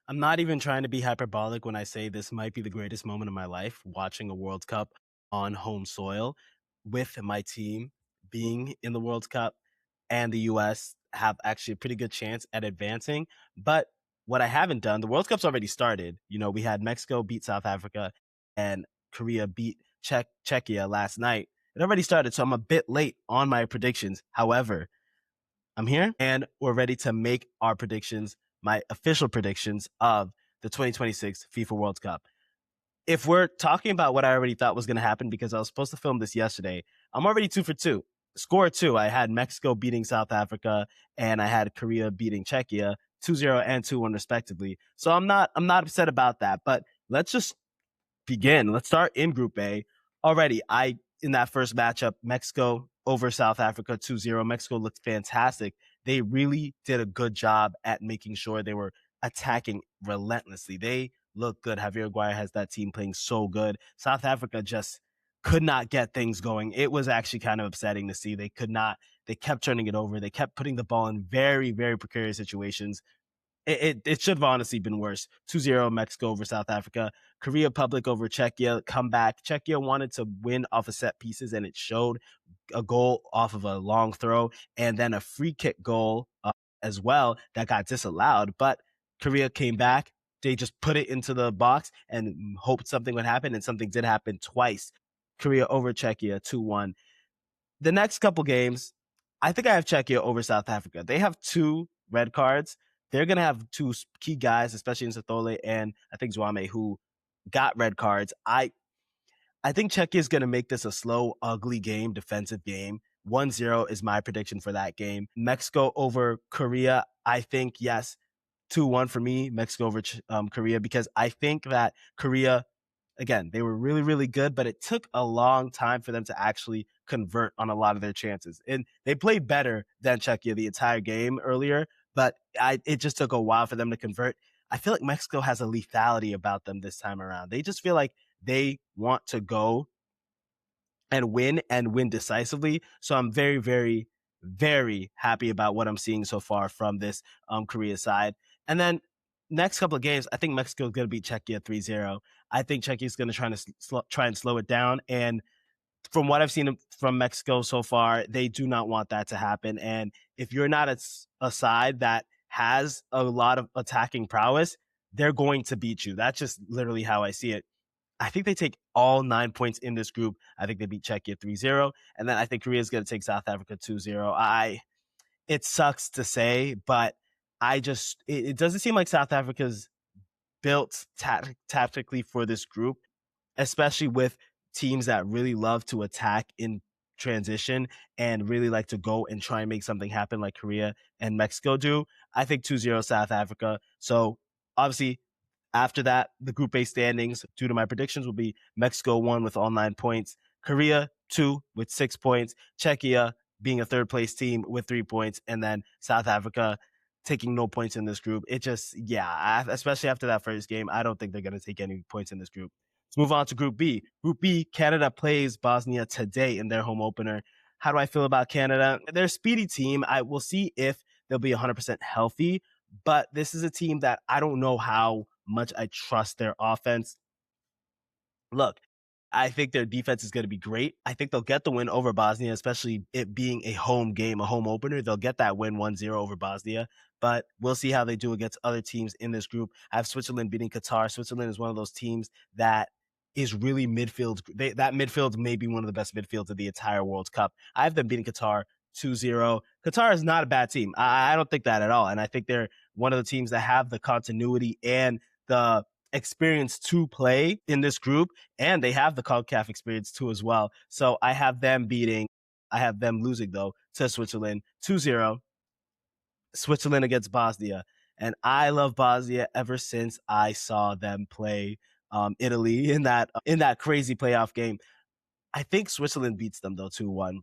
I'm not even trying to be hyperbolic when I say this might be the greatest moment of my life, watching a World Cup on home soil with my team being in the World Cup and the US have actually a pretty good chance at advancing. But what I haven't done, the World Cup's already started. We had Mexico beat South Africa and Korea beat Czechia last night. It already started, so I'm a bit late on my predictions. However, I'm here and we're ready to make our predictions, my official predictions of the 2026 FIFA World Cup. If we're talking about what I already thought was going to happen, because I was supposed to film this yesterday, I'm already 2 for 2. Score two. I had Mexico beating South Africa and I had Korea beating Czechia 2-0 and 2-1 respectively. So I'm not upset about that, but let's just begin. Let's start in Group A. Already, in that first matchup, Mexico over South Africa 2-0. Mexico looked fantastic. They really did a good job at making sure they were attacking relentlessly. They look good. Javier Aguirre has that team playing so good. South Africa just could not get things going. It was actually kind of upsetting to see. They kept turning it over. They kept putting the ball in very, very precarious situations. It should have honestly been worse. 2-0 Mexico over South Africa. Korea Republic over Czechia. Comeback. Czechia wanted to win off of set pieces, and it showed. A goal off of a long throw, and then a free kick goal as well that got disallowed. But Korea came back. They just put it into the box and hoped something would happen, and something did happen twice. Korea over Czechia 2-1. The next couple games, I think I have Czechia over South Africa. They have two red cards. They're going to have two key guys, especially in Sathole and I think Zwame, who got red cards. I think Czechia is going to make this a slow, ugly game, defensive game. 1-0 is my prediction for that game. Mexico over Korea, I think, yes, 2-1 for me, Mexico over Korea, because I think that Korea, again, they were really, really good, but it took a long time for them to actually convert on a lot of their chances. And they played better than Czechia the entire game earlier, but it just took a while for them to convert. I feel like Mexico has a lethality about them this time around. They just feel like they want to go and win decisively. So I'm very, very, very happy about what I'm seeing so far from this Korea side. And then next couple of games, I think Mexico is going to beat Czechia 3-0. I think Czechia is going to try and slow it down. And from what I've seen from Mexico so far, they do not want that to happen. And if you're not a side that has a lot of attacking prowess, they're going to beat you. That's just literally how I see it. I think they take all 9 points in this group. I think they beat Czechia 3-0. And then I think Korea is going to take South Africa 2-0. It sucks to say, but it doesn't seem like South Africa's built tactically for this group, especially with teams that really love to attack in transition and really like to go and try and make something happen like Korea and Mexico do. I think 2-0 South Africa. So obviously after that, the Group A standings, due to my predictions, will be Mexico 1 with all 9 points, Korea 2 with 6 points, Czechia being a third place team with 3 points, and then South Africa taking no points in this group. It just, yeah, especially after that first game, I don't think they're going to take any points in this group. Let's move on to Group B. Group B, Canada plays Bosnia today in their home opener. How do I feel about Canada? They're a speedy team. I will see if they'll be 100% healthy, but this is a team that I don't know how much I trust their offense. Look, I think their defense is going to be great. I think they'll get the win over Bosnia, especially it being a home game, a home opener. They'll get that win 1-0 over Bosnia, but we'll see how they do against other teams in this group. I have Switzerland beating Qatar. Switzerland is one of those teams that is really midfield. That midfield may be one of the best midfields of the entire World Cup. I have them beating Qatar 2-0. Qatar is not a bad team. I don't think that at all. And I think they're one of the teams that have the continuity and the experience to play in this group, and they have the CONCACAF experience too as well. So I have them losing though to Switzerland 2-0. Switzerland against Bosnia. And I love Bosnia ever since I saw them play Italy in that crazy playoff game. I think Switzerland beats them though 2-1.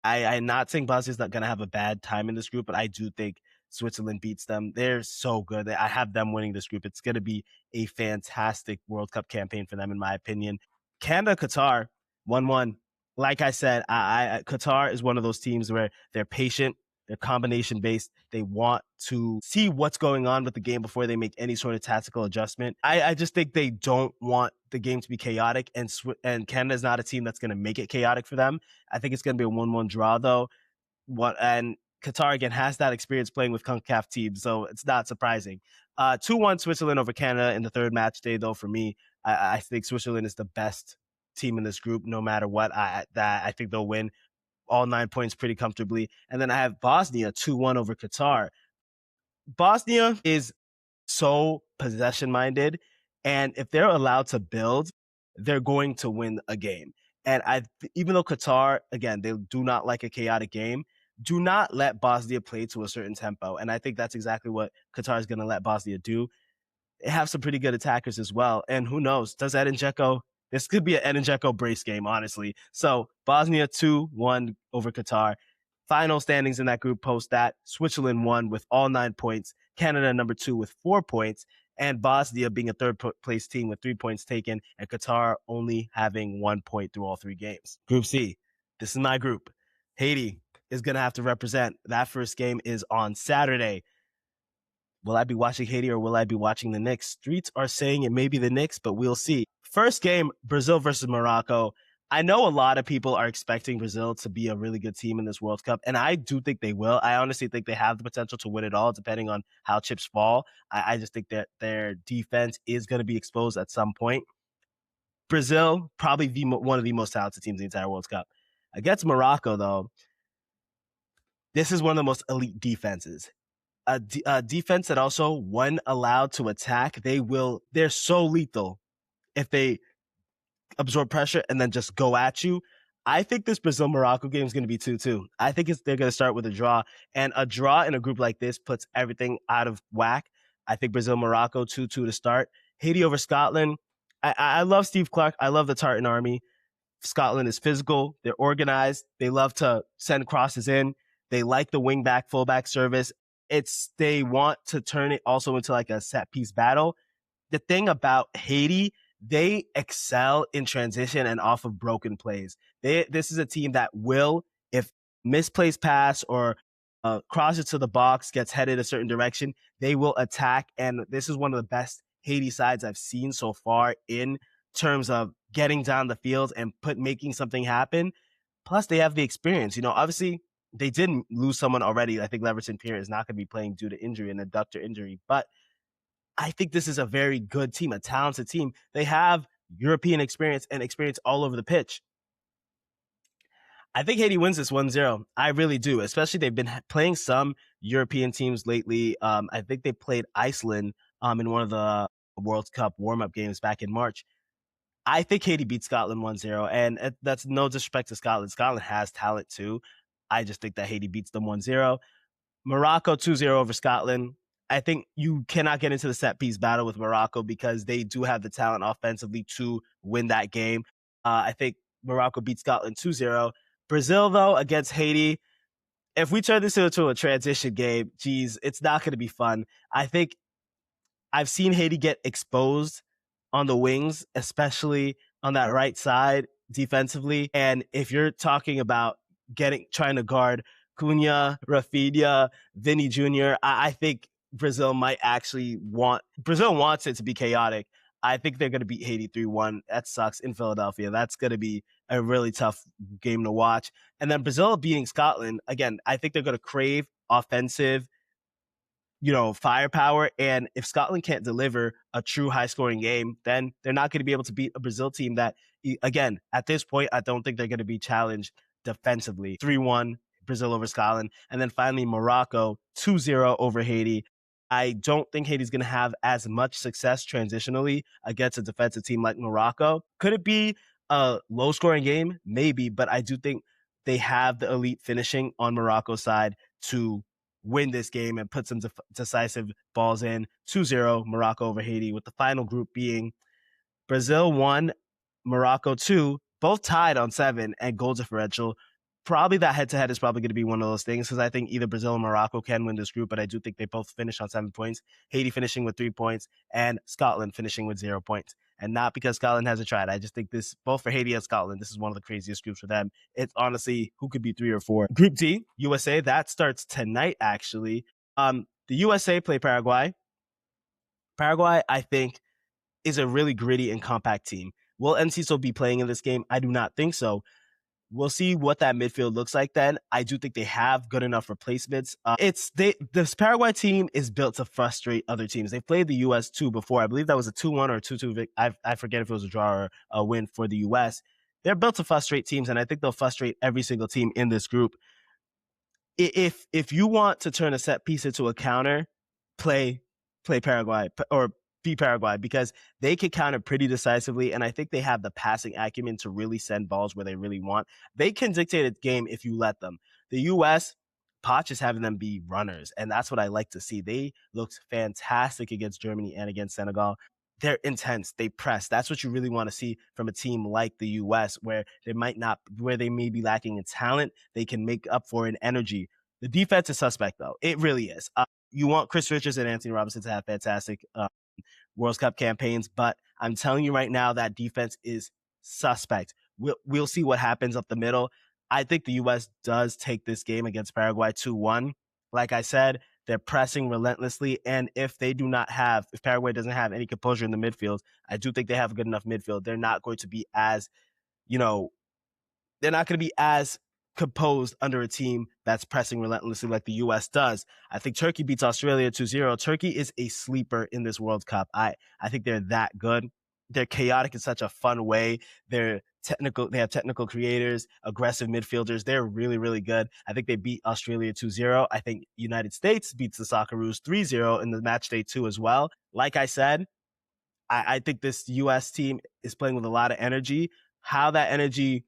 I'm not saying Bosnia's not going to have a bad time in this group, but I do think Switzerland beats them. They're so good. I have them winning this group. It's going to be a fantastic World Cup campaign for them, in my opinion. Canada, Qatar, 1-1. Like I said, Qatar is one of those teams where they're patient. They're combination based. They want to see what's going on with the game before they make any sort of tactical adjustment. I just think they don't want the game to be chaotic, and Canada's not a team that's going to make it chaotic for them. I think it's going to be a 1-1 draw, though. And Qatar again has that experience playing with CONCACAF teams, so it's not surprising. 2-1 Switzerland over Canada in the third match day, though. For me, I think Switzerland is the best team in this group, no matter what. I think they'll win all 9 points pretty comfortably. And then I have Bosnia 2-1 over Qatar. Bosnia is so possession minded, and if they're allowed to build, they're going to win a game. And even though Qatar, again, they do not like a chaotic game, do not let Bosnia play to a certain tempo. And I think that's exactly what Qatar is going to let Bosnia do. They have some pretty good attackers as well. And who knows? Does Edin Dzeko? This could be an Edin Dzeko brace game, honestly. So Bosnia 2-1 over Qatar. Final standings in that group post that Switzerland won with all 9 points, Canada number 2 with 4 points, and Bosnia being a third place team with 3 points taken, and Qatar only having 1 point through all 3 games. Group C. This is my group. Haiti is going to have to represent. That first game is on Saturday. Will I be watching Haiti or will I be watching the Knicks? Streets are saying it may be the Knicks, but we'll see. First game, Brazil versus Morocco. I know a lot of people are expecting Brazil to be a really good team in this World Cup, and I do think they will. I honestly think they have the potential to win it all, depending on how chips fall. I just think that their defense is going to be exposed at some point. Brazil, probably one of the most talented teams in the entire World Cup. Against Morocco, though, this is one of the most elite defenses. A defense that also, when allowed to attack, they're so lethal if they absorb pressure and then just go at you. I think this Brazil-Morocco game is going to be 2-2. I think they're going to start with a draw, and a draw in a group like this puts everything out of whack. I think Brazil-Morocco 2-2 to start. Haiti over Scotland. I love Steve Clark. I love the Tartan Army. Scotland is physical. They're organized. They love to send crosses in. They like the wing-back, fullback service. They want to turn it also into like a set-piece battle. The thing about Haiti, they excel in transition and off of broken plays. This is a team that will, if misplaced pass or cross it to the box gets headed a certain direction, they will attack. And this is one of the best Haiti sides I've seen so far in terms of getting down the field and making something happen. Plus, they have the experience. Obviously, they didn't lose someone already. I think Leverton Pierre is not going to be playing due to injury, an adductor injury. But I think this is a very good team, a talented team. They have European experience and experience all over the pitch. I think Haiti wins this 1-0. I really do, especially they've been playing some European teams lately. I think they played Iceland in one of the World Cup warm-up games back in March. I think Haiti beat Scotland 1-0, and that's no disrespect to Scotland. Scotland has talent too. I just think that Haiti beats them 1-0. Morocco 2-0 over Scotland. I think you cannot get into the set-piece battle with Morocco because they do have the talent offensively to win that game. I think Morocco beat Scotland 2-0. Brazil, though, against Haiti, if we turn this into a transition game, geez, it's not going to be fun. I think I've seen Haiti get exposed on the wings, especially on that right side defensively. And if you're talking about trying to guard Cunha, Rafinha, Vinny Jr., I think Brazil wants it to be chaotic. I think they're going to beat Haiti 3-1. That sucks in Philadelphia. That's going to be a really tough game to watch. And then Brazil beating Scotland, again, I think they're going to crave offensive firepower. And if Scotland can't deliver a true high-scoring game, then they're not going to be able to beat a Brazil team that, again, at this point, I don't think they're going to be challenged defensively. 3-1, Brazil over Scotland. And then finally, Morocco, 2-0 over Haiti. I don't think Haiti's going to have as much success transitionally against a defensive team like Morocco. Could it be a low-scoring game? Maybe, but I do think they have the elite finishing on Morocco's side to win this game and put some decisive balls in. 2-0, Morocco over Haiti, with the final group being Brazil 1, Morocco 2, both tied on 7 and goal differential. Probably that head-to-head is probably going to be one of those things because I think either Brazil or Morocco can win this group, but I do think they both finish on 7 points. Haiti finishing with 3 points and Scotland finishing with 0 points. and not because Scotland hasn't tried. I just think this, both for Haiti and Scotland, this is one of the craziest groups for them. It's honestly who could be 3 or 4. Group D, USA, that starts tonight, actually. The USA play Paraguay. Paraguay, I think, is a really gritty and compact team. Will Enciso be playing in this game? I do not think so. We'll see what that midfield looks like then. I do think they have good enough replacements. This Paraguay team is built to frustrate other teams. They played the US 2 before. I believe that was a 2-1 or 2-2. I forget if it was a draw or a win for the US. They're built to frustrate teams, and I think they'll frustrate every single team in this group. If you want to turn a set piece into a counter, play Paraguay or be Paraguay, because they can counter pretty decisively, and I think they have the passing acumen to really send balls where they really want. They can dictate a game if you let them. The U.S., Poch is having them be runners, and that's what I like to see. They looked fantastic against Germany and against Senegal. They're intense. They press. That's what you really want to see from a team like the U.S., where they may be lacking in talent. They can make up for in energy. The defense is suspect, though. It really is. You want Chris Richards and Anthony Robinson to have fantastic World Cup campaigns, but I'm telling you right now that defense is suspect. We'll see what happens up the middle. I think the U.S. does take this game against Paraguay 2-1. Like I said, they're pressing relentlessly, and if Paraguay doesn't have any composure in the midfield, I do think they have a good enough midfield. They're not going to be as, they're not going to be as composed under a team that's pressing relentlessly like the U.S. does. I think Turkey beats Australia 2-0. Turkey is a sleeper in this World Cup. I think they're that good. They're chaotic in such a fun way. They're technical. They have technical creators, aggressive midfielders. They're really, really good. I think they beat Australia 2-0. I think United States beats the Socceroos 3-0 in the match day 2 as well. Like I said, I think this U.S. team is playing with a lot of energy. How that energy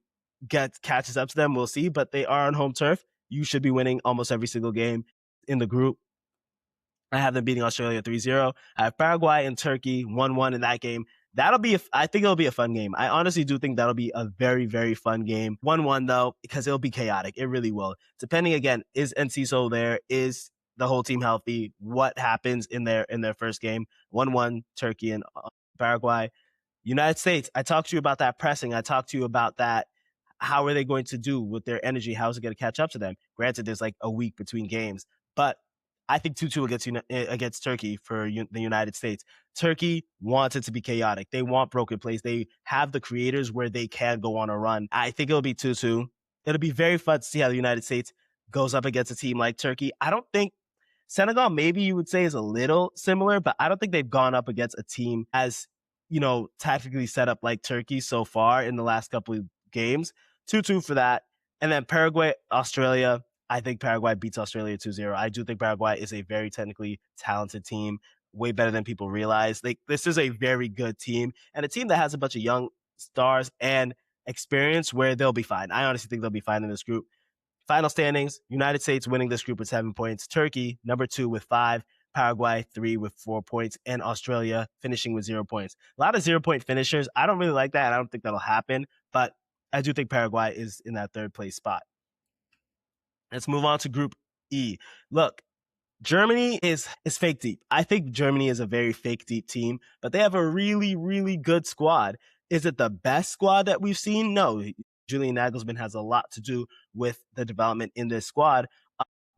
catches up to them, we'll see. But they are on home turf. You should be winning almost every single game in the group. I have them beating Australia 3-0. I have Paraguay and Turkey 1-1 in that game. I think it'll be a fun game. I honestly do think that'll be a very, very fun game. 1-1 though, because it'll be chaotic. It really will. Depending again, is Enciso there? Is the whole team healthy? What happens in their first game? 1-1 Turkey and Paraguay. United States, I talked to you about that pressing. I talked to you about that. How are they going to do with their energy? How is it going to catch up to them? Granted, there's like a week between games, but I think 2-2 against Turkey for the United States. Turkey wants it to be chaotic. They want broken plays. They have the creators where they can go on a run. I think it'll be 2-2. It'll be very fun to see how the United States goes up against a team like Turkey. I don't think Senegal, maybe you would say, is a little similar, but I don't think they've gone up against a team as, tactically set up like Turkey so far in the last couple of games. 2-2 for that. And then Paraguay, Australia. I think Paraguay beats Australia 2-0. I do think Paraguay is a very technically talented team, way better than people realize. This is a very good team, and a team that has a bunch of young stars and experience where they'll be fine. I honestly think they'll be fine in this group. Final standings, United States winning this group with 7 points, Turkey, number 2 with 5, Paraguay, 3 with 4 points, and Australia finishing with 0 points. A lot of 0-point finishers. I don't really like that. I don't think that'll happen, but I do think Paraguay is in that third place spot. Let's move on to Group E. Look, Germany is fake deep. I think Germany is a very fake deep team, but they have a really, really good squad. Is it the best squad that we've seen? No. Julian Nagelsmann has a lot to do with the development in this squad,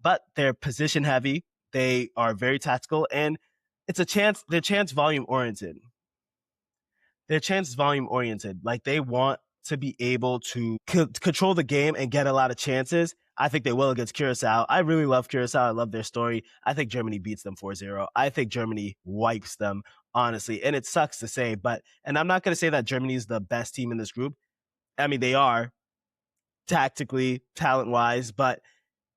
but they're position heavy. They are very tactical, and they're chance volume oriented. Like they want to be able to control the game and get a lot of chances. I think they will against Curacao. I really love Curacao. I love their story. I think Germany beats them 4-0. I think Germany wipes them, honestly. And it sucks to say, and I'm not going to say that Germany is the best team in this group. I mean, they are tactically, talent-wise, but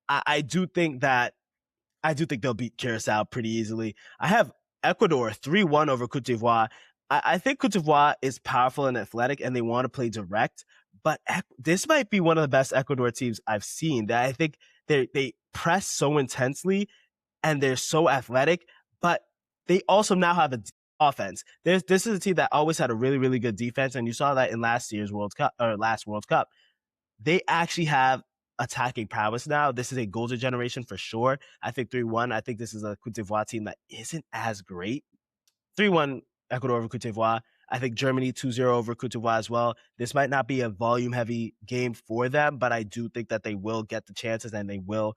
I do think they'll beat Curacao pretty easily. I have Ecuador 3-1 over Cote d'Ivoire. I think Cote d'Ivoire is powerful and athletic, and they want to play direct. But this might be one of the best Ecuador teams I've seen. That I think they press so intensely, and they're so athletic. But they also now have an offense. This is a team that always had a really, really good defense, and you saw that in last World Cup. They actually have attacking prowess now. This is a golden generation for sure. I think 3-1. I think this is a Cote d'Ivoire team that isn't as great. 3-1 Ecuador over Cote d'Ivoire. I think Germany 2-0 over Cote d'Ivoire as well. This might not be a volume heavy game for them, but I do think that they will get the chances and they will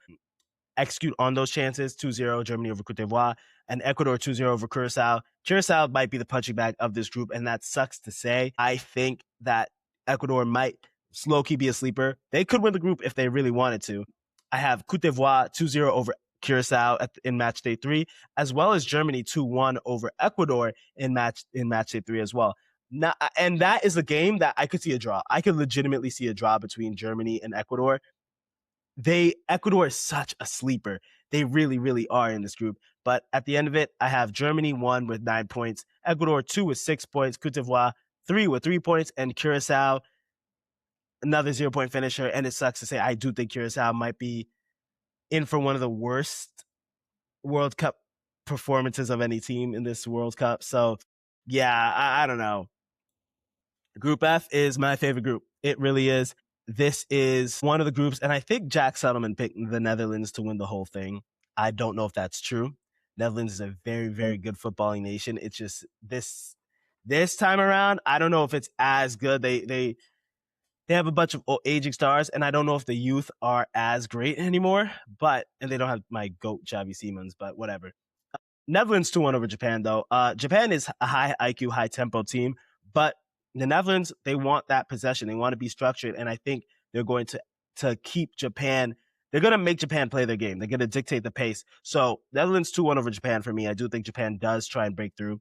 execute on those chances. 2-0 Germany over Cote d'Ivoire, and Ecuador 2-0 over Curacao. Curacao might be the punching bag of this group, and that sucks to say. I think that Ecuador might slow key be a sleeper. They could win the group if they really wanted to. I have Cote d'Ivoire 2-0 over Curacao in match day 3, as well as Germany 2-1 over Ecuador in match day 3 as well. Now, and that is a game that I could see a draw. I could legitimately see a draw between Germany and Ecuador. Ecuador is such a sleeper. They really, really are in this group. But at the end of it, I have Germany 1 with 9 points, Ecuador 2 with 6 points, Cote d'Ivoire 3 with 3 points, and Curacao another 0-point finisher. And it sucks to say, I do think Curacao might be in for one of the worst World Cup performances of any team in this World Cup. So yeah, I don't know. Group F is my favorite group. It really is. This is one of the groups, and I think Jack Settleman picked the Netherlands to win the whole thing. I don't know if that's true. Netherlands is a very, very good footballing nation. It's just this time around, I don't know if it's as good. They have a bunch of aging stars, and I don't know if the youth are as great anymore. And they don't have my goat Xavi Simons, but whatever. Netherlands 2-1 over Japan, though. Japan is a high IQ, high tempo team, but the Netherlands, they want that possession. They want to be structured, and I think they're going to keep Japan. They're going to make Japan play their game. They're going to dictate the pace. So Netherlands 2-1 over Japan for me. I do think Japan does try and break through.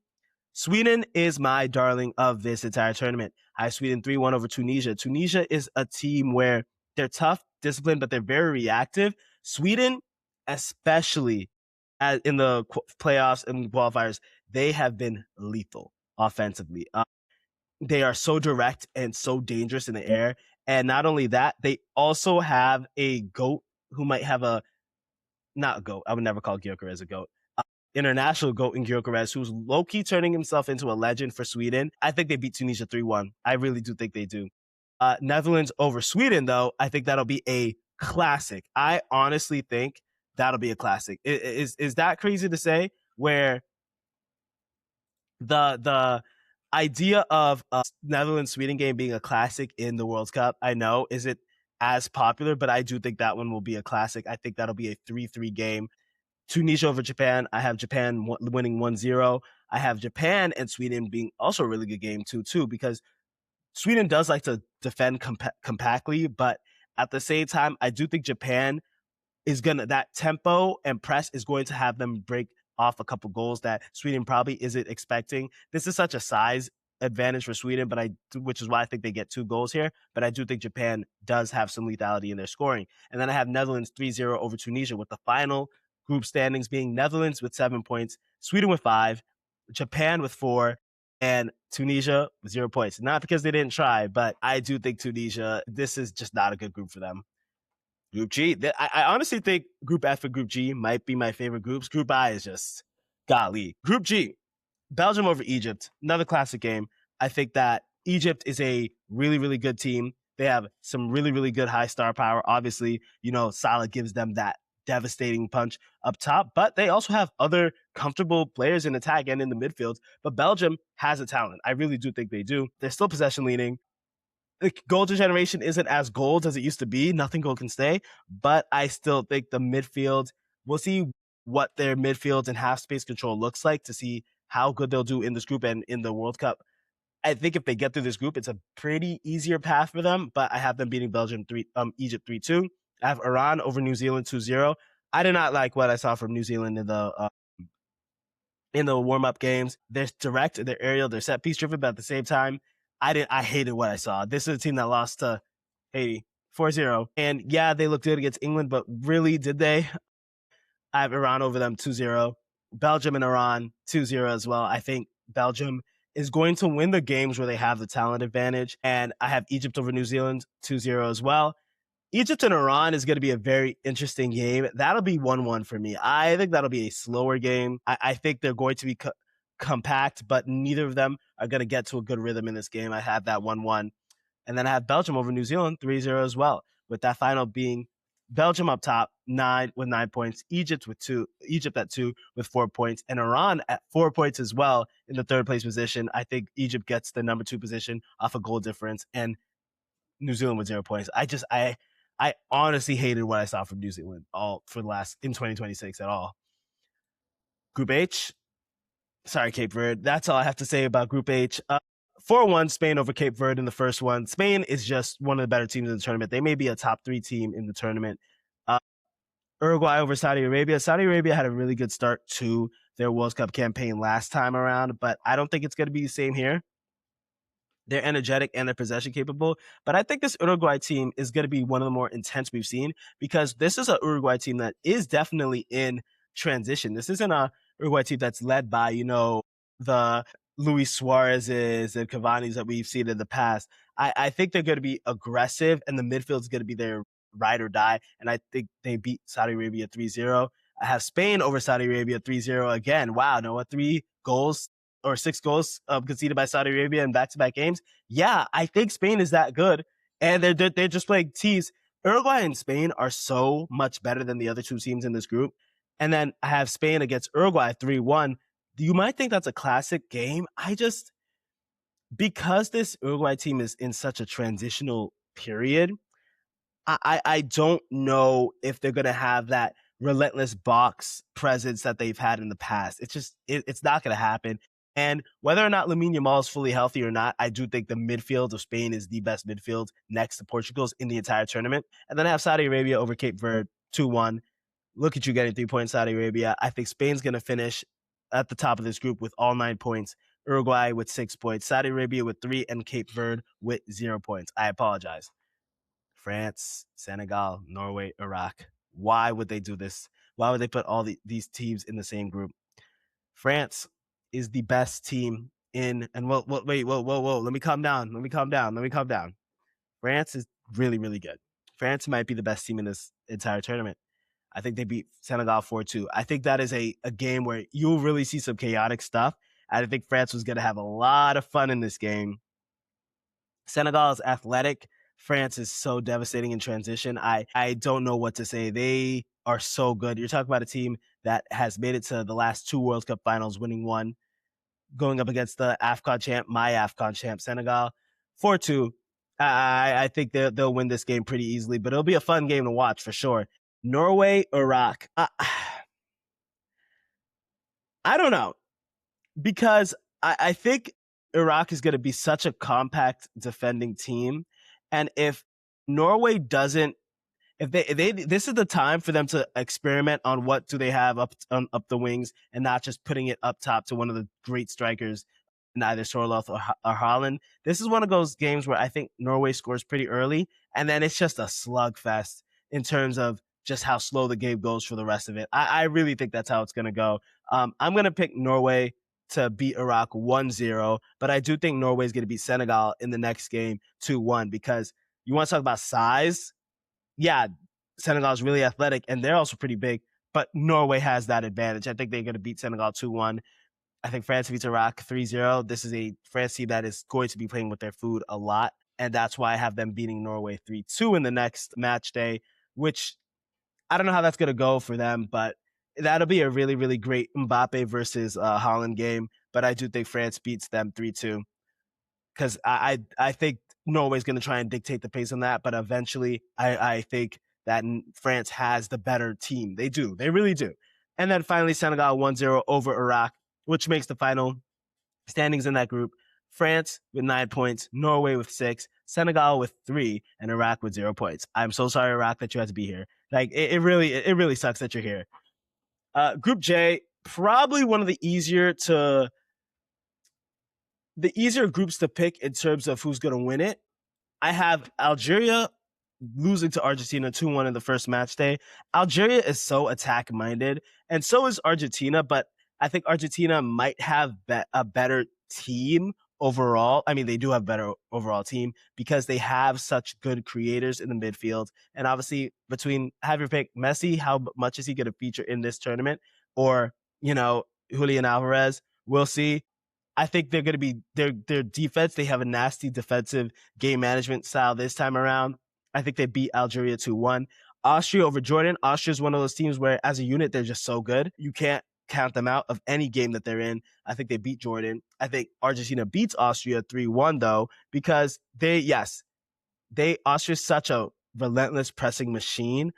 Sweden is my darling of this entire tournament. I have Sweden 3-1 over Tunisia. Tunisia is a team where they're tough, disciplined, but they're very reactive. Sweden, especially in the playoffs and qualifiers, they have been lethal offensively. They are so direct and so dangerous in the air. And not only that, they also have a GOAT who might have not a GOAT. I would never call Gyökeres a GOAT. International GOAT in Gyökeres, who's low-key turning himself into a legend for Sweden. I think they beat Tunisia 3-1. I really do think they do. Netherlands over Sweden, though, I think that'll be a classic. I honestly think that'll be a classic. Is that crazy to say? Where the idea of a Netherlands-Sweden game being a classic in the World Cup, I know, isn't as popular, but I do think that one will be a classic. I think that'll be a 3-3 game. Tunisia over Japan. I have Japan winning 1-0. I have Japan and Sweden being also a really good game 2-2 because Sweden does like to defend compactly, but at the same time, I do think Japan that tempo and press is going to have them break off a couple goals that Sweden probably isn't expecting. This is such a size advantage for Sweden, which is why I think they get 2 goals here. But I do think Japan does have some lethality in their scoring. And then I have Netherlands 3-0 over Tunisia, with the final group standings being Netherlands with 7 points, Sweden with 5, Japan with 4, and Tunisia with 0 points. Not because they didn't try, but I do think Tunisia, this is just not a good group for them. Group G. I honestly think Group F and Group G might be my favorite groups. Group I is just golly. Group G, Belgium over Egypt. Another classic game. I think that Egypt is a really, really good team. They have some really, really good high star power. Obviously, Salah gives them that devastating punch up top, but they also have other comfortable players in attack and in the midfield. But Belgium has a talent. I really do think they do. They're still possession leaning. The goal generation isn't as gold as it used to be. Nothing gold can stay, but I still think the midfield, we'll see what their midfield and half space control looks like to see how good they'll do in this group and in the World Cup. I think if they get through this group, it's a pretty easier path for them, but I have them beating Egypt 3-2. I have Iran over New Zealand 2-0. I did not like what I saw from New Zealand in the warm-up games. They're direct, they're aerial, they're set piece driven, but at the same time, I hated what I saw. This is a team that lost to Haiti 4-0. And yeah, they looked good against England, but really, did they? I have Iran over them 2-0. Belgium and Iran 2-0 as well. I think Belgium is going to win the games where they have the talent advantage. And I have Egypt over New Zealand 2-0 as well. Egypt and Iran is going to be a very interesting game. That'll be 1-1 for me. I think that'll be a slower game. I think they're going to be compact, but neither of them are going to get to a good rhythm in this game. I have that 1-1. And then I have Belgium over New Zealand 3-0 as well, with that final being Belgium up top, 9 points. Egypt at 2 with 4 points, and Iran at 4 points as well in the third place position. I think Egypt gets the number 2 position off a goal difference, and New Zealand with 0 points. I honestly hated what I saw from New Zealand all for the last in 2026 at all. Group H, sorry, Cape Verde. That's all I have to say about Group H. 4-1 Spain over Cape Verde in the first one. Spain is just one of the better teams in the tournament. They may be a top 3 team in the tournament. Uruguay over Saudi Arabia. Saudi Arabia had a really good start to their World Cup campaign last time around, but I don't think it's going to be the same here. They're energetic and they're possession capable. But I think this Uruguay team is going to be one of the more intense we've seen, because this is an Uruguay team that is definitely in transition. This isn't a Uruguay team that's led by, the Luis Suarez's and Cavani's that we've seen in the past. I think they're going to be aggressive, and the midfield is going to be their ride or die. And I think they beat Saudi Arabia 3-0. I have Spain over Saudi Arabia 3-0 again. Wow, Noah, 3 goals or 6 goals conceded by Saudi Arabia in back-to-back games. Yeah, I think Spain is that good, and they're just playing teams. Uruguay and Spain are so much better than the other 2 teams in this group. And then I have Spain against Uruguay 3-1. You might think that's a classic game. Because this Uruguay team is in such a transitional period, I don't know if they're going to have that relentless box presence that they've had in the past. It's not going to happen. And whether or not Lamine Yamal is fully healthy or not, I do think the midfield of Spain is the best midfield next to Portugal's in the entire tournament. And then I have Saudi Arabia over Cape Verde 2-1. Look at you getting 3 points, Saudi Arabia. I think Spain's going to finish at the top of this group with all 9 points. Uruguay with 6 points, Saudi Arabia with 3, and Cape Verde with 0 points. I apologize. France, Senegal, Norway, Iraq. Why would they do this? Why would they put all these teams in the same group? France is the best team in, and whoa. Let me calm down. France is really, really good. France might be the best team in this entire tournament. I think they beat Senegal 4-2. I think that is a game where you'll really see some chaotic stuff. I think France was going to have a lot of fun in this game. Senegal is athletic. France is so devastating in transition. I don't know what to say. They are so good. You're talking about a team that has made it to the last 2 World Cup finals, winning 1, going up against the AFCON champ, my AFCON champ, Senegal. 4-2. I think they'll win this game pretty easily, but it'll be a fun game to watch for sure. Norway, Iraq. I don't know, because I think Iraq is going to be such a compact defending team. And if Norway doesn't, if they this is the time for them to experiment on what do they have up the wings, and not just putting it up top to one of the great strikers, neither Sorloth or Haaland. This is one of those games where I think Norway scores pretty early, and then it's just a slugfest in terms of just how slow the game goes for the rest of it. I really think that's how it's going to go. I'm going to pick Norway to beat Iraq 1-0, but I do think Norway is going to beat Senegal in the next game 2-1, because you want to talk about size. Yeah, Senegal is really athletic, and they're also pretty big, but Norway has that advantage. I think they're going to beat Senegal 2-1. I think France beats Iraq 3-0. This is a France team that is going to be playing with their food a lot, and that's why I have them beating Norway 3-2 in the next match day, which I don't know how that's going to go for them, but that'll be a really, really great Mbappé versus Haaland game. But I do think France beats them 3-2, because I think Norway's going to try and dictate the pace on that. But eventually, I think that France has the better team. They do. They really do. And then finally, Senegal 1-0 over Iraq, which makes the final standings in that group. France with 9 points, Norway with 6, Senegal with 3, and Iraq with 0 points. I'm so sorry, Iraq, that you had to be here. Like, it really sucks that you're here. Group J, probably one of the easier groups to pick in terms of who's going to win it. I have Algeria losing to Argentina 2-1 in the first match day. Algeria is so attack-minded, and so is Argentina, but I think Argentina might have a better team overall. I mean, they do have better overall team because they have such good creators in the midfield. And obviously, between have your pick, Messi, how much is he going to feature in this tournament? Or, Julian Alvarez, we'll see. I think they're going to be their defense. They have a nasty defensive game management style this time around. I think they beat Algeria 2-1. Austria over Jordan. Austria is one of those teams where, as a unit, they're just so good. You can't count them out of any game that they're in. I think they beat Jordan. I think Argentina beats Austria 3-1, though, because Austria's such a relentless pressing machine.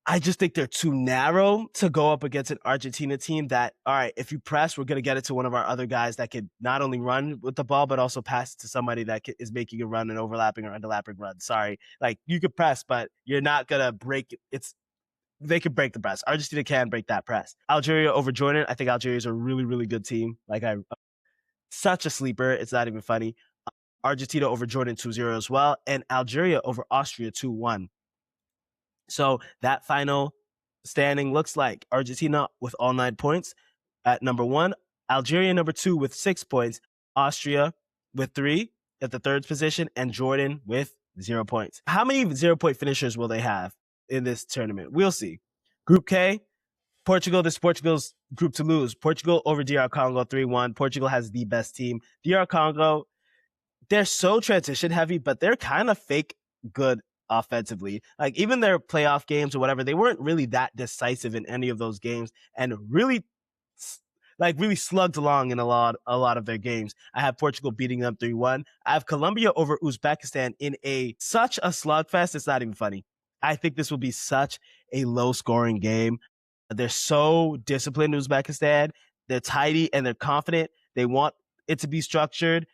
I just think they're too narrow to go up against an Argentina team that, all right, if you press, we're going to get it to one of our other guys that could not only run with the ball, but also pass it to somebody that is making a run, and overlapping or underlapping run. Sorry. Like, you could press, but you're not going to break it. They could break the press. Argentina can break that press. Algeria over Jordan. I think Algeria is a really, really good team. Such a sleeper. It's not even funny. Argentina over Jordan 2-0 as well. And Algeria over Austria 2-1. So that final standing looks like Argentina with all 9 points at number 1, Algeria number 2 with 6 points, Austria with 3 at the third position, and Jordan with 0 points. How many 0-point finishers will they have in this tournament? We'll see. Group K, Portugal. This is Portugal's group to lose. Portugal over DR Congo 3-1. Portugal has the best team. DR Congo, they're so transition heavy, but they're kind of fake good offensively. Like, even their playoff games or whatever, they weren't really that decisive in any of those games, and really slugged along in a lot of their games. I have Portugal beating them 3-1. I have Colombia over Uzbekistan in such a slugfest. It's not even funny. I think this will be such a low scoring game. They're so disciplined, Uzbekistan. They're tidy and they're confident. They want it to be structured.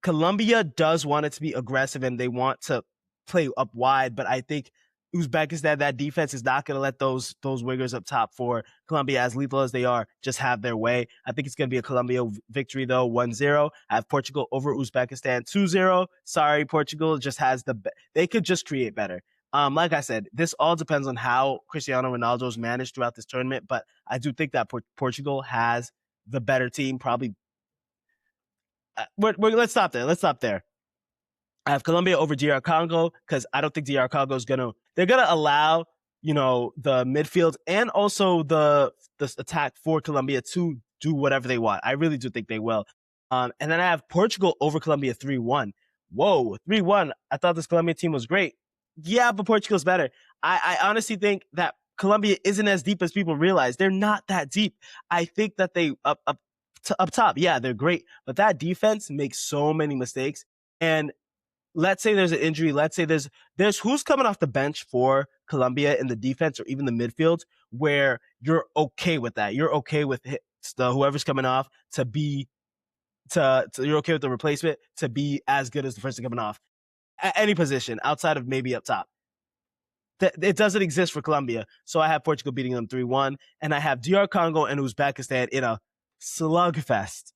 Colombia does want it to be aggressive and they want to play up wide, but I think Uzbekistan, that defense is not going to let those wingers up top for Colombia, as lethal as they are, just have their way. I think it's going to be a Colombia victory, though, 1-0. I have Portugal over Uzbekistan 2-0. Sorry, Portugal just has they could just create better. Like I said, this all depends on how Cristiano Ronaldo's managed throughout this tournament, but I do think that Portugal has the better team, probably. Let's stop there. I have Colombia over DR Congo because I don't think DR Congo is they're gonna allow, the midfield and also the attack for Colombia to do whatever they want. I really do think they will. And then I have Portugal over Colombia 3-1. Whoa, 3-1. I thought this Colombia team was great. Yeah, but Portugal's better. I honestly think that Colombia isn't as deep as people realize. They're not that deep. I think that they up top, yeah, they're great, but that defense makes so many mistakes. And let's say there's an injury. Let's say there's who's coming off the bench for Colombia in the defense or even the midfield, where you're okay with that. You're okay with whoever's coming off you're okay with the replacement to be as good as the person coming off at any position outside of maybe up top. It doesn't exist for Colombia. So I have Portugal beating them 3-1, and I have DR Congo and Uzbekistan in a slugfest.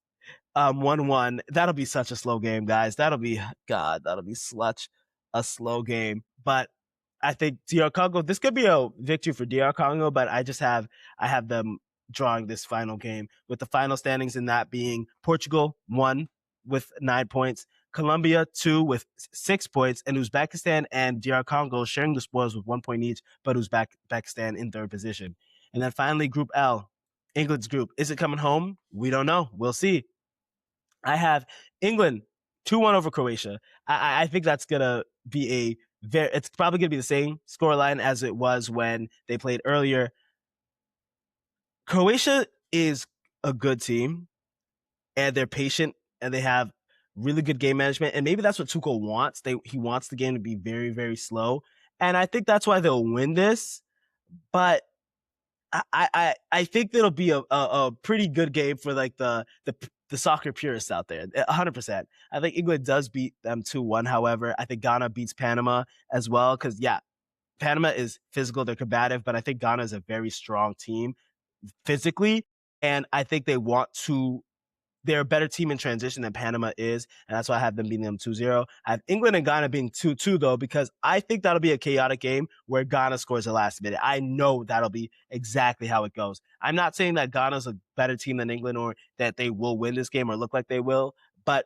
1-1. That'll be such a slow game, guys. That'll be such a slow game. But I think DR Congo, this could be a victory for DR Congo, but I have them drawing this final game, with the final standings in that being Portugal 1 with 9 points, Colombia 2 with 6 points, and Uzbekistan and DR Congo sharing the spoils with 1 point each, but Uzbekistan in third position. And then finally, Group L, England's group. Is it coming home? We don't know. We'll see. I have England 2-1 over Croatia. I think that's going to be it's probably going to be the same scoreline as it was when they played earlier. Croatia is a good team, and they're patient, and they have really good game management, and maybe that's what Tuchel wants. He wants the game to be very, very slow, and I think that's why they'll win this. But I think it'll be a pretty good game for like the soccer purists out there. 100%. I think England does beat them 2-1. However, I think Ghana beats Panama as well, because Panama is physical, they're combative, but I think Ghana is a very strong team physically, and I think they're a better team in transition than Panama is, and that's why I have them beating them 2-0. I have England and Ghana being 2-2, though, because I think that'll be a chaotic game where Ghana scores the last minute. I know that'll be exactly how it goes. I'm not saying that Ghana's a better team than England or that they will win this game or look like they will, but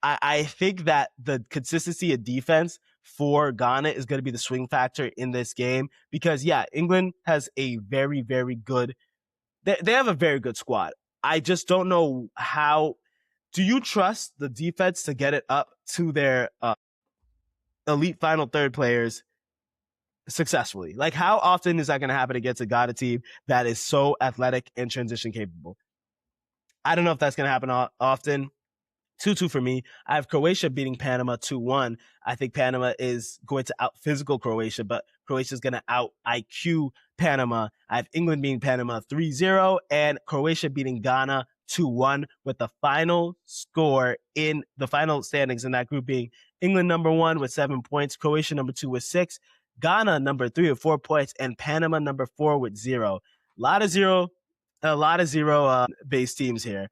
I think that the consistency of defense for Ghana is going to be the swing factor in this game, because, England has a very, very good – they have a very good squad. I just don't know how. Do you trust the defense to get it up to their elite final third players successfully. Like, how often is that going to happen against a Ghana team that is so athletic and transition capable? I don't know if that's going to happen often. 2-2 for me. I have Croatia beating Panama 2-1. I think Panama is going to out physical Croatia, but Croatia is going to out IQ Panama. I have England beating Panama 3-0 and Croatia beating Ghana 2-1, with the final score in the final standings in that group being England number 1 with 7 points, Croatia number 2 with 6, Ghana number 3 with 4 points, and Panama number 4 with 0. A lot of zero base teams here.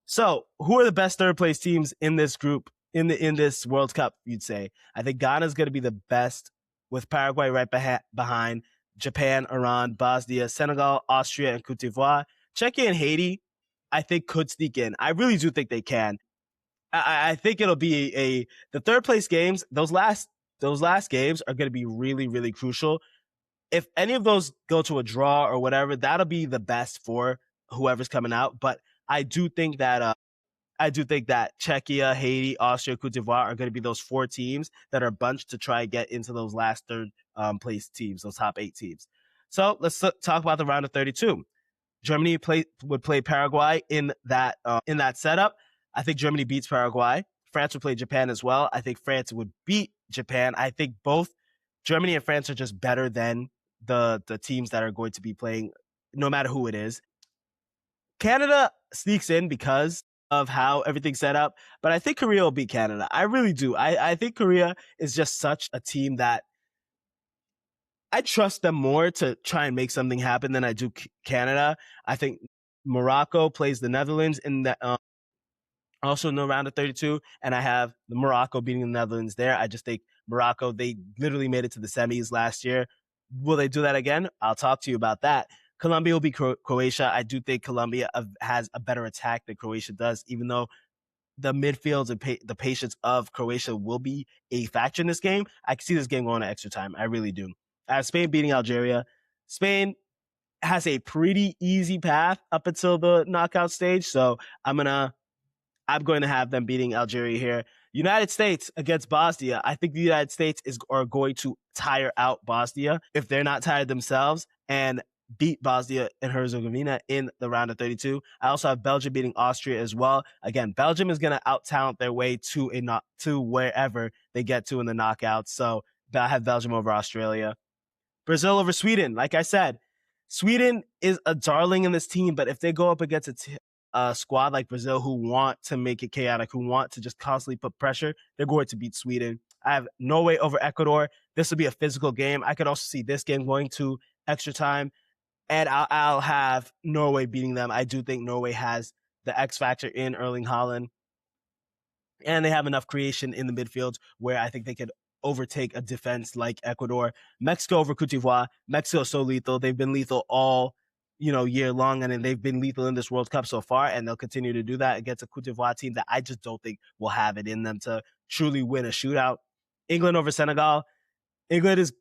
So, who are the best third place teams in this group in this World Cup? You'd say. I think Ghana's going to be the best, with Paraguay right behind. Japan, Iran, Bosnia, Senegal, Austria, and Cote d'Ivoire. Czechia and Haiti, I think, could sneak in. I really do think they can. I think it'll be the third place games. Those last games are going to be really, really crucial. If any of those go to a draw or whatever, that'll be the best for whoever's coming out. But I do think that Czechia, Haiti, Austria, Cote d'Ivoire are going to be those 4 teams that are bunched to try and get into those last third place teams, those top 8 teams. So let's talk about the round of 32. Germany would play Paraguay in that setup. I think Germany beats Paraguay. France would play Japan as well. I think France would beat Japan. I think both Germany and France are just better than the teams that are going to be playing, no matter who it is. Canada sneaks in because of how everything's set up, but I think Korea will beat Canada. I really do. I think Korea is just such a team that I trust them more to try and make something happen than I do Canada. I think Morocco plays the Netherlands in the also in the round of 32, and I have the Morocco beating the Netherlands there. I just think Morocco, they literally made it to the semis last year. Will they do that again? I'll talk to you about that. Colombia will be Croatia. I do think Colombia has a better attack than Croatia does, even though the midfields and the patience of Croatia will be a factor in this game. I can see this game going to extra time. I really do. Spain beating Algeria. Spain has a pretty easy path up until the knockout stage, so I'm going to have them beating Algeria here. United States against Bosnia. I think the United States are going to tire out Bosnia if they're not tired themselves and beat Bosnia and Herzegovina in the round of 32. I also have Belgium beating Austria as well. Again, Belgium is going to out-talent their way to wherever they get to in the knockouts. So I have Belgium over Australia. Brazil over Sweden. Like I said, Sweden is a darling in this team, but if they go up against a squad like Brazil who want to make it chaotic, who want to just constantly put pressure, they're going to beat Sweden. I have Norway over Ecuador. This will be a physical game. I could also see this game going to extra time, and I'll have Norway beating them. I do think Norway has the X factor in Erling Haaland, and they have enough creation in the midfield where I think they could overtake a defense like Ecuador. Mexico over Cote d'Ivoire. Mexico is so lethal. They've been lethal all year long, and they've been lethal in this World Cup so far, and they'll continue to do that against a Cote d'Ivoire team that I just don't think will have it in them to truly win a shootout. England over Senegal. England is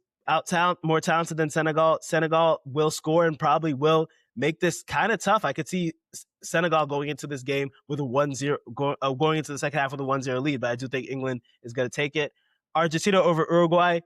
more talented than Senegal. Senegal will score and probably will make this kind of tough. I could see Senegal going into this game with a 1-0, going into the second half with a 1-0 lead, but I do think England is going to take it. Argentina over Uruguay.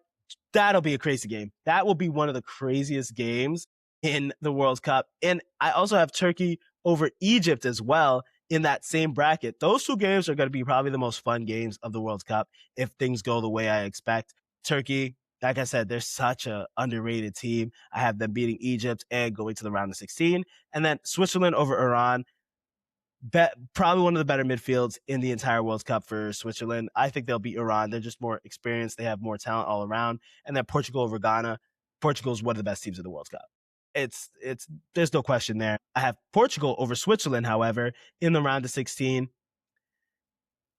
That'll be a crazy game. That will be one of the craziest games in the World Cup. And I also have Turkey over Egypt as well in that same bracket. Those 2 games are going to be probably the most fun games of the World Cup if things go the way I expect. Turkey, like I said, they're such an underrated team. I have them beating Egypt and going to the round of 16. And then Switzerland over Iran. Probably one of the better midfields in the entire World Cup for Switzerland. I think they'll beat Iran. They're just more experienced. They have more talent all around. And then Portugal over Ghana. Portugal's one of the best teams in the World Cup. It's there's no question there. I have Portugal over Switzerland, however, in the round of 16.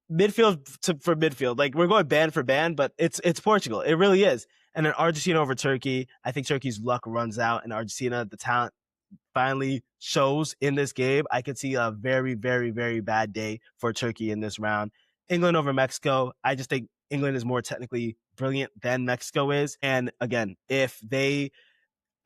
For midfield. Like, we're going band for band, but it's Portugal. It really is. And then Argentina over Turkey. I think Turkey's luck runs out, and Argentina, the talent finally shows in this game. I could see a very, very, very bad day for Turkey in this round. England over Mexico. I just think England is more technically brilliant than Mexico is. And again,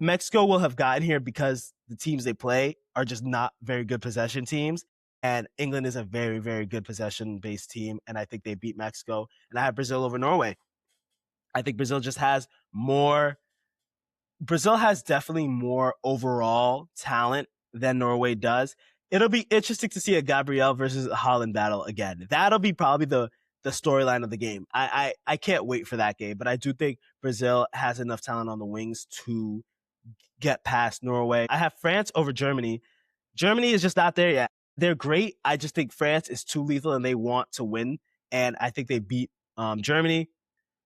Mexico will have gotten here because the teams they play are just not very good possession teams. And England is a very, very good possession-based team. And I think they beat Mexico. And I have Brazil over Norway. I think Brazil just has more Brazil has definitely more overall talent than Norway does. It'll be interesting to see a Gabriel versus Holland battle again. That'll be probably the storyline of the game. I can't wait for that game, but I do think Brazil has enough talent on the wings to get past Norway. I have France over Germany. Germany is just not there yet. They're great. I just think France is too lethal and they want to win. And I think they beat Germany.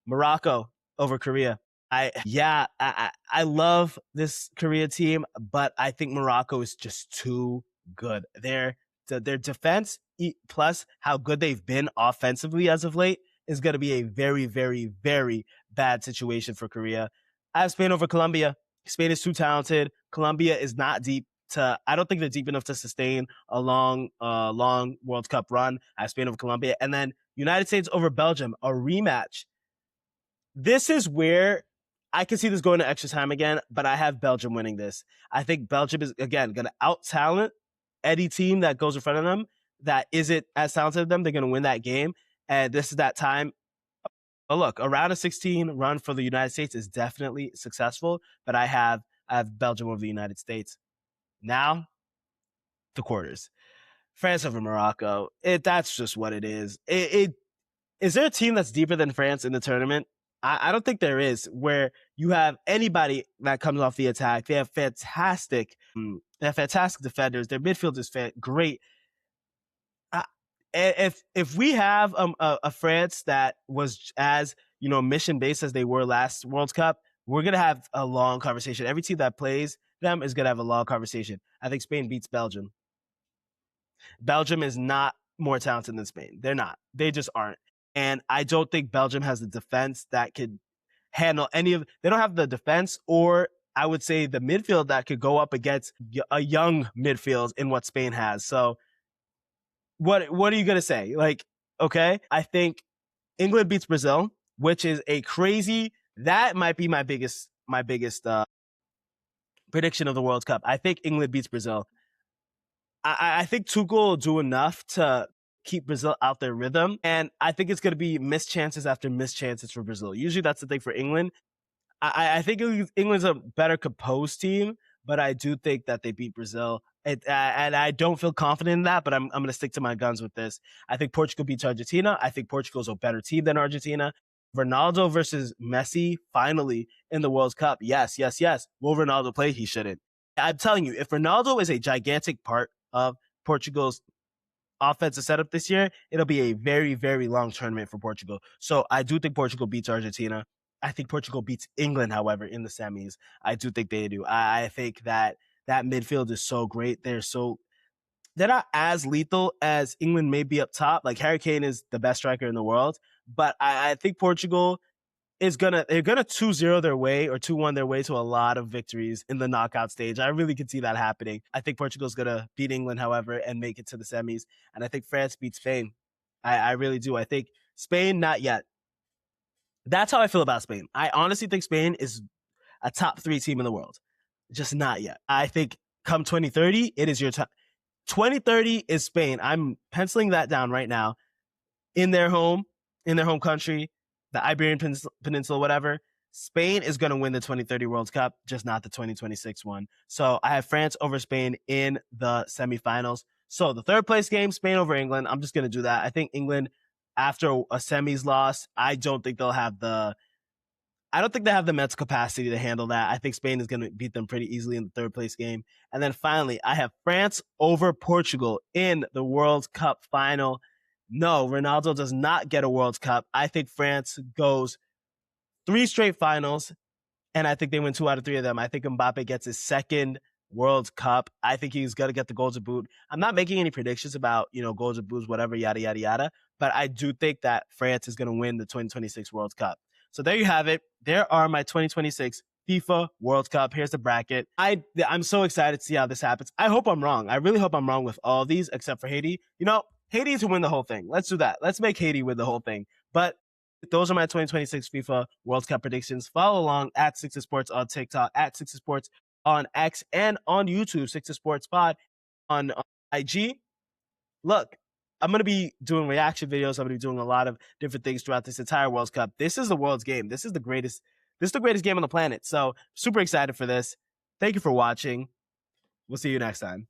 Morocco over Korea. I love this Korea team, but I think Morocco is just too good. Their defense plus how good they've been offensively as of late is going to be a very, very, very bad situation for Korea. I have Spain over Colombia. Spain is too talented. Colombia is not deep. I don't think they're deep enough to sustain a long World Cup run. I have Spain over Colombia, and then United States over Belgium, a rematch. This is where I can see this going to extra time again, but I have Belgium winning this. I think Belgium is, again, going to out talent any team that goes in front of them that isn't as talented as them. They're going to win that game. And this is that time. But look, a round of 16 run for the United States is definitely successful, but I have Belgium over the United States. Now, the quarters. France over Morocco. That's just what it is. Is there a team that's deeper than France in the tournament? I don't think there is. Where you have anybody that comes off the attack, they have fantastic defenders. Their midfield is great. If we have a France that was as mission based as they were last World Cup, we're gonna have a long conversation. Every team that plays them is gonna have a long conversation. I think Spain beats Belgium. Belgium is not more talented than Spain. They're not. They just aren't. And I don't think Belgium has the defense that could handle any of. They don't have the defense, or I would say the midfield that could go up against a young midfield in what Spain has. So, what are you gonna say? Like, okay, I think England beats Brazil, which is a crazy. That might be my biggest prediction of the World Cup. I think England beats Brazil. I think Tuchel will do enough to keep Brazil out their rhythm. And I think it's going to be missed chances after missed chances for Brazil. Usually that's the thing for England. I think England's a better composed team, but I do think that they beat Brazil. And I don't feel confident in that, but I'm going to stick to my guns with this. I think Portugal beats Argentina. I think Portugal's a better team than Argentina. Ronaldo versus Messi finally in the World Cup. Yes, yes, yes. Will Ronaldo play? He shouldn't. I'm telling you, if Ronaldo is a gigantic part of Portugal's offensive setup this year, it'll be a very, very long tournament for Portugal. So I do think Portugal beats Argentina. I think Portugal beats England, however, in the semis. I do think they do. I think that midfield is so great. They're not as lethal as England may be up top. Like Harry Kane is the best striker in the world, but I think Portugal they're gonna 2-0 their way or 2-1 their way to a lot of victories in the knockout stage. I really could see that happening. I think Portugal's gonna beat England, however, and make it to the semis. And I think France beats Spain. I really do. I think Spain, not yet. That's how I feel about Spain. I honestly think Spain is a top 3 team in the world. Just not yet. I think come 2030, it is your time. 2030 is Spain. I'm penciling that down right now. In their home country, the Iberian Peninsula, whatever, Spain is going to win the 2030 World Cup, just not the 2026 one. So I have France over Spain in the semifinals. So the third place game, Spain over England. I'm just going to do that. I think England, after a semis loss, I don't think they have the mental capacity to handle that. I think Spain is going to beat them pretty easily in the third place game. And then finally, I have France over Portugal in the World Cup final. No, Ronaldo does not get a World Cup. I think France goes 3 straight finals, and I think they win 2 out of 3 of them. I think Mbappé gets his second World Cup. I think he's going to get the Golden Boot. I'm not making any predictions about, Golden Boots, whatever, yada, yada, yada. But I do think that France is going to win the 2026 World Cup. So there you have it. There are my 2026 FIFA World Cup. Here's the bracket. I'm so excited to see how this happens. I hope I'm wrong. I really hope I'm wrong with all of these, except for Haiti. Haiti to win the whole thing. Let's do that. Let's make Haiti win the whole thing. But those are my 2026 FIFA World Cup predictions. Follow along at Sixer Sports on TikTok, at Sixer Sports on X, and on YouTube, Sixer Sports Pod on IG. Look, I'm going to be doing reaction videos. I'm going to be doing a lot of different things throughout this entire World Cup. This is the world's game. This is the greatest this is the greatest game on the planet. So super excited for this. Thank you for watching. We'll see you next time.